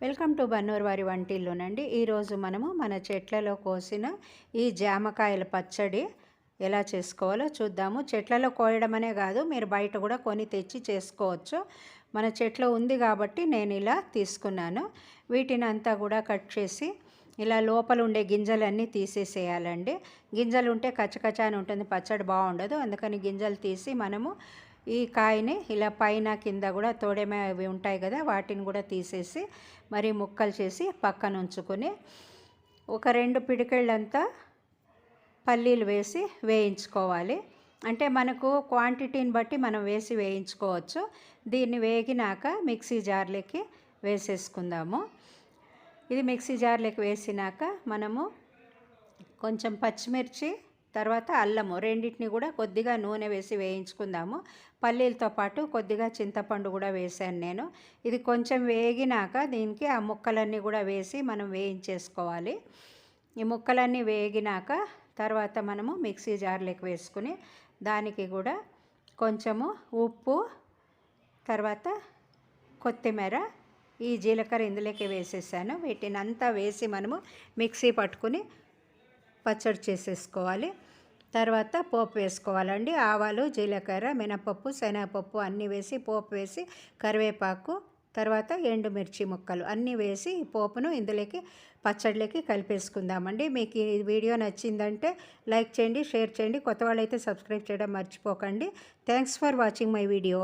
Welcome to Bannur వారి వంటిల్లోనండి. ఈరోజు మనము మన చెట్లలో కోసిన ఈ జామకాయల పచ్చడి ఎలా చేసుకోవాలో చూద్దాము. చెట్లలో కోయడం అనే కాదు, మీరు బయట కూడా కొని తెచ్చి చేసుకోవచ్చు. మన చెట్లో ఉంది కాబట్టి నేను ఇలా తీసుకున్నాను. వీటిని అంతా కూడా కట్ చేసి ఇలా లోపల ఉండే గింజలన్నీ తీసేసేయాలండి. గింజలు ఉంటే కచ్చకచ్చ అని ఉంటుంది, పచ్చడి బాగుండదు. అందుకని గింజలు తీసి మనము ఈ కాయని ఇలా పైన కింద కూడా తోడేమే అవి ఉంటాయి కదా, వాటిని కూడా తీసేసి మరి ముక్కలు చేసి పక్కన ఉంచుకొని ఒక 2 పిడికెళ్ళంతా పల్లీలు వేసి వేయించుకోవాలి. అంటే మనకు క్వాంటిటీని బట్టి మనం వేసి వేయించుకోవచ్చు. దీన్ని వేగినాక మిక్సీ జార్లోకి వేసేసుకుందాము. ఇది మిక్సీ జార్లోకి వేసినాక మనము కొంచెం పచ్చిమిర్చి తర్వాత అల్లము రెండింటిని కూడా కొద్దిగా నూనె వేసి వేయించుకుందాము. పల్లీలతో పాటు కొద్దిగా చింతపండు కూడా వేసాను నేను. ఇది కొంచెం వేగినాక దీనికి ఆ ముక్కలన్నీ కూడా వేసి మనం వేయించేసుకోవాలి. ఈ ముక్కలన్నీ వేగినాక తర్వాత మనము మిక్సీ జార్లోకి వేసుకుని దానికి కూడా కొంచెము ఉప్పు తర్వాత కొత్తిమీర ఈ జీలకర్ర ఇందులోకి వేసేసాను. వీటిని అంతా వేసి మనము మిక్సీ పట్టుకుని పచ్చడి చేసేసుకోవాలి. తర్వాత పోపు వేసుకోవాలండి. ఆవాలు, జీలకర్ర, మినపప్పు, శనగపప్పు అన్నీ వేసి పోపు వేసి కరివేపాకు తర్వాత ఎండుమిర్చి ముక్కలు అన్నీ వేసి ఈ పోపును ఇందులోకి పచ్చడిలోకి కలిపేసుకుందామండి. మీకు ఈ వీడియో నచ్చిందంటే లైక్ చేయండి, షేర్ చేయండి. కొత్త వాళ్ళైతే సబ్స్క్రైబ్ చేయడం మర్చిపోకండి. Thanks for watching my video.